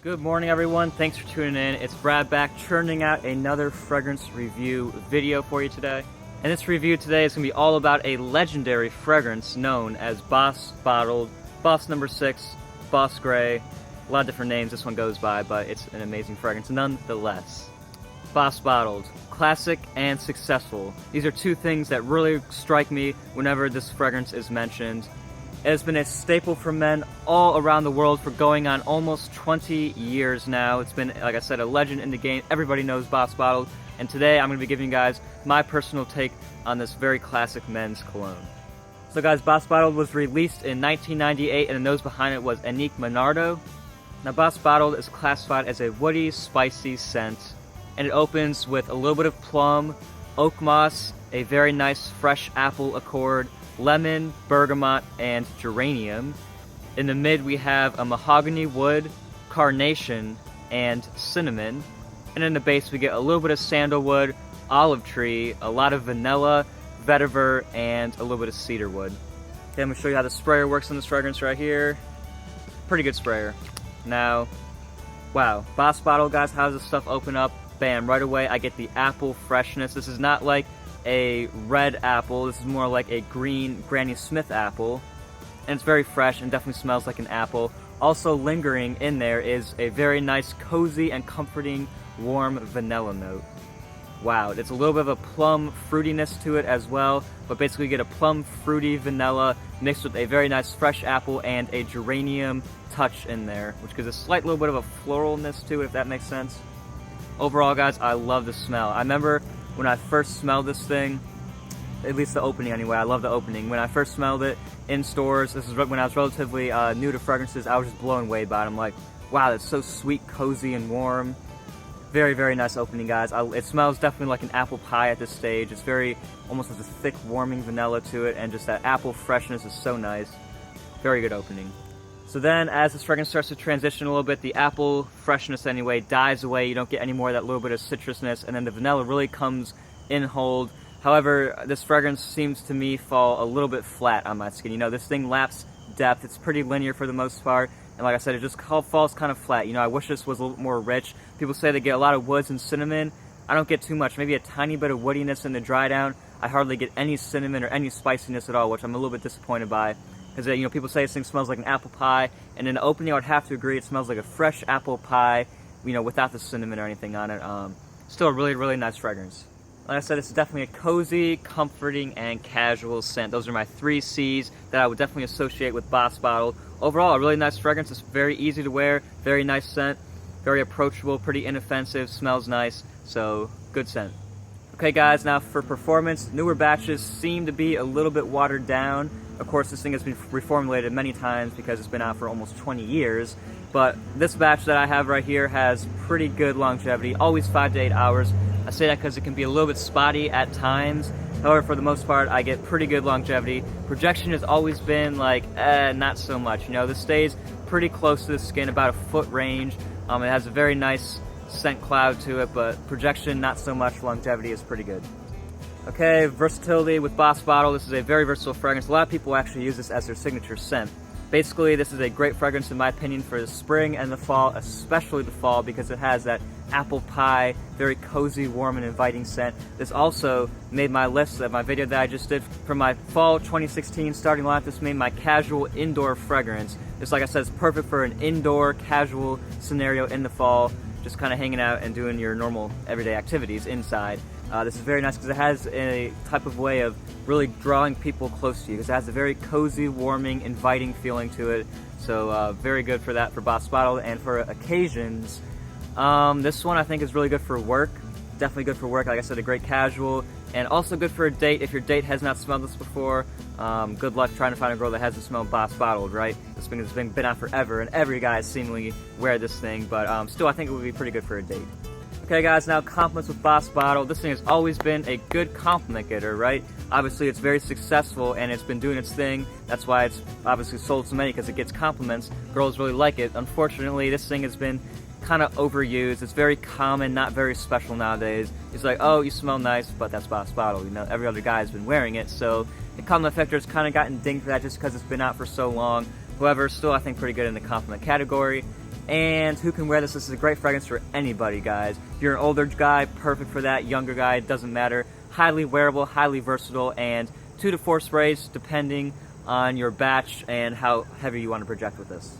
Good morning, everyone. Thanks for tuning in. It's Brad back churning out another fragrance review video for you today. And this review today is going to be all about a legendary fragrance known as Boss Bottled, Boss No. 6, Boss Gray. A lot of different names this one goes by, but it's an amazing fragrance nonetheless. Boss Bottled, classic and successful. These are two things that really strike me whenever this fragrance is mentioned. It has been a staple for men all around the world for going on almost 20 years now. It's been, like I said, a legend in the game. Everybody knows Boss Bottled. And today I'm going to be giving you guys my personal take on this very classic men's cologne. So guys, Boss Bottled was released in 1998 and the nose behind it was Anique Monardo. Now Boss Bottled is classified as a woody, spicy scent. And it opens with a little bit of plum, oak moss, a very nice fresh apple accord, lemon, bergamot, and geranium. In the mid we have a mahogany wood, carnation, and cinnamon. And in the base we get a little bit of sandalwood, olive tree, a lot of vanilla, vetiver, and a little bit of cedarwood. Okay, I'm going to show you how the sprayer works on this fragrance right here. Pretty good sprayer. Now, wow, Boss Bottled, guys, how does this stuff open up? Bam, right away I get the apple freshness. This is not like a red apple, this is more like a green Granny Smith apple, and it's very fresh and definitely smells like an apple. Also lingering in there is a very nice, cozy, and comforting warm vanilla note. Wow, it's a little bit of a plum fruitiness to it as well, but basically you get a plum fruity vanilla mixed with a very nice fresh apple and a geranium touch in there, which gives a slight little bit of a floralness to it, if that makes sense. Overall, guys, I love the smell. I remember when I first smelled this thing, at least the opening anyway, I love the opening. When I first smelled it in stores, this is when I was relatively new to fragrances, I was just blown away by it. I'm like, wow, that's so sweet, cozy, and warm. Very, very nice opening, guys. It smells definitely like an apple pie at this stage. It's very, almost has a thick, warming vanilla to it, and just that apple freshness is so nice. Very good opening. So then, as this fragrance starts to transition a little bit, the apple freshness anyway dies away. You don't get any more of that little bit of citrusness, and then the vanilla really comes in hold. However, this fragrance seems to me fall a little bit flat on my skin. You know, this thing lacks depth. It's pretty linear for the most part, and like I said, it just falls kind of flat. You know, I wish this was a little more rich. People say they get a lot of woods and cinnamon. I don't get too much. Maybe a tiny bit of woodiness in the dry down. I hardly get any cinnamon or any spiciness at all, which I'm a little bit disappointed by. Because, you know, people say this thing smells like an apple pie, and in the opening I would have to agree it smells like a fresh apple pie, you know, without the cinnamon or anything on it. Still a really, really nice fragrance. Like I said, it's definitely a cozy, comforting, and casual scent. Those are my 3 C's that I would definitely associate with Boss Bottled. Overall, a really nice fragrance. It's very easy to wear, very nice scent, very approachable, pretty inoffensive, smells nice, so good scent. Okay guys, now for performance, newer batches seem to be a little bit watered down. Of course, this thing has been reformulated many times because it's been out for almost 20 years. But this batch that I have right here has pretty good longevity, always 5 to 8 hours. I say that because it can be a little bit spotty at times. However, for the most part, I get pretty good longevity. Projection has always been like, not so much. You know, this stays pretty close to the skin, about a foot range. It has a very nice scent cloud to it, but projection, not so much. Longevity is pretty good. Okay, versatility with Boss Bottled. This is a very versatile fragrance. A lot of people actually use this as their signature scent. Basically, this is a great fragrance in my opinion for the spring and the fall, especially the fall, because it has that apple pie, very cozy, warm, and inviting scent. This also made my list of my video that I just did for my fall 2016 starting lineup. This made my casual indoor fragrance. This, like I said, is perfect for an indoor casual scenario in the fall, just kind of hanging out and doing your normal everyday activities inside. This is very nice because it has a type of way of really drawing people close to you, because it has a very cozy, warming, inviting feeling to it. So very good for that for Boss Bottled. And for occasions, this one I think is really good for work. Definitely good for work. Like I said, a great casual, and also good for a date. If your date has not smelled this before, good luck trying to find a girl that hasn't smelled Boss Bottled, right? This thing has been out forever, and every guy seemingly wear this thing, but still I think it would be pretty good for a date. Okay guys, now compliments with Boss Bottled. This thing has always been a good compliment getter, right? Obviously it's very successful and it's been doing its thing. That's why it's obviously sold so many, because it gets compliments. Girls really like it. Unfortunately, this thing has been kind of overused. It's very common, not very special nowadays. It's like, oh, you smell nice, but that's Boss Bottled. You know, every other guy has been wearing it, so the compliment factor has kind of gotten dinged for that just because it's been out for so long. However, still I think pretty good in the compliment category. And who can wear this? This is a great fragrance for anybody, guys. If you're an older guy, perfect for that. Younger guy, it doesn't matter. Highly wearable, highly versatile, and 2 to 4 sprays depending on your batch and how heavy you want to project with this.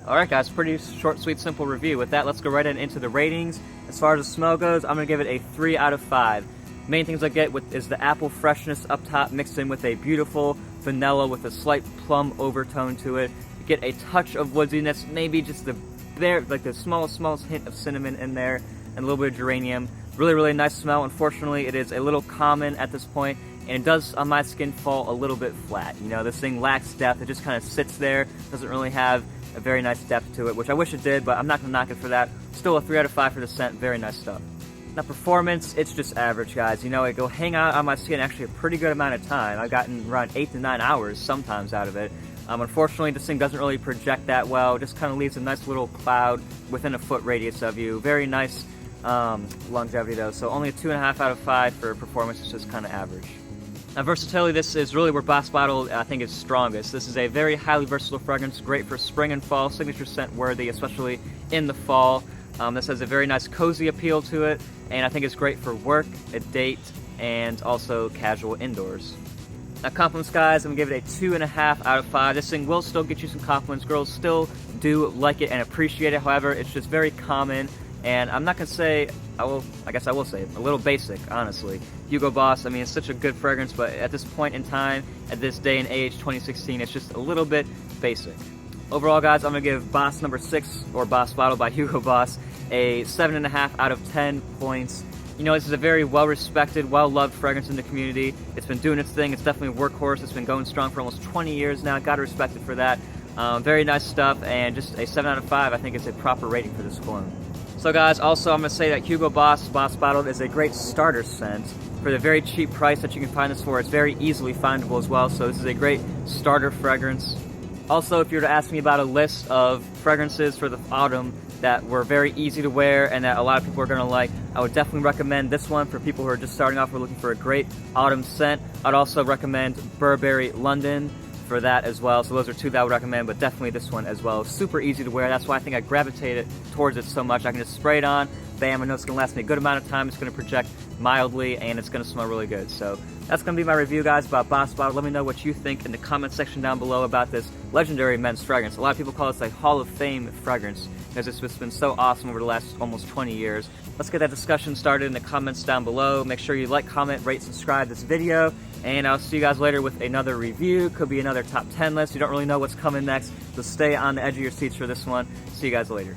Alright guys, pretty short, sweet, simple review. With that, let's go right into the ratings. As far as the smell goes, I'm going to give it a 3 out of 5. Main things I get is the apple freshness up top mixed in with a beautiful vanilla with a slight plum overtone to it. You get a touch of woodiness, maybe just the smallest hint of cinnamon in there, and a little bit of geranium. Really, really nice smell. Unfortunately, it is a little common at this point, and it does on my skin fall a little bit flat. You know, this thing lacks depth. It just kind of sits there, doesn't really have a very nice depth to it, which I wish it did, but I'm not going to knock it for that. Still a 3 out of 5 for the scent. Very nice stuff. Now performance, it's just average, guys. You know, it go hang out on my skin actually a pretty good amount of time. I've gotten around 8 to 9 hours sometimes out of it. Unfortunately, this thing doesn't really project that well. It just kind of leaves a nice little cloud within a foot radius of you. Very nice longevity though, so only a 2.5 out of 5 for performance. It's just kind of average. Now versatility, this is really where Boss Bottle I think is strongest. This is a very highly versatile fragrance, great for spring and fall, signature scent worthy, especially in the fall. This has a very nice cozy appeal to it, and I think it's great for work, a date, and also casual indoors. Now compliments, guys, I'm going to give it a 2.5 out of 5. This thing will still get you some compliments. Girls still do like it and appreciate it. However, it's just very common, and I'm not going to say, I guess I will say, a little basic, honestly. Hugo Boss, I mean, it's such a good fragrance, but at this point in time, at this day and age, 2016, it's just a little bit basic. Overall, guys, I'm going to give Boss number 6, or Boss Bottle by Hugo Boss, a 7.5 out of 10 points. You know, this is a very well-respected, well-loved fragrance in the community. It's been doing its thing. It's definitely a workhorse. It's been going strong for almost 20 years now. Gotta respect it for that. Very nice stuff, and just a 7 out of 5, I think, is a proper rating for this cologne. So guys, also I'm going to say that Hugo Boss Bottled is a great starter scent for the very cheap price that you can find this for. It's very easily findable as well, so this is a great starter fragrance. Also, if you were to ask me about a list of fragrances for the autumn that were very easy to wear and that a lot of people are going to like, I would definitely recommend this one for people who are just starting off or looking for a great autumn scent. I'd also recommend Burberry London for that as well. So those are 2 that I would recommend, but definitely this one as well. Super easy to wear. That's why I think I gravitated towards it so much. I can just spray it on, bam, I know it's going to last me a good amount of time. It's going to project mildly, and it's going to smell really good. So that's going to be my review, guys, about Boss Bottle. Let me know what you think in the comment section down below about this legendary men's fragrance. A lot of people call this a Hall of Fame fragrance because it's just been so awesome over the last almost 20 years. Let's get that discussion started in the comments down below. Make sure you like, comment, rate, subscribe this video, and I'll see you guys later with another review. Could be another top 10 list. You don't really know what's coming next, so stay on the edge of your seats for this one. See you guys later.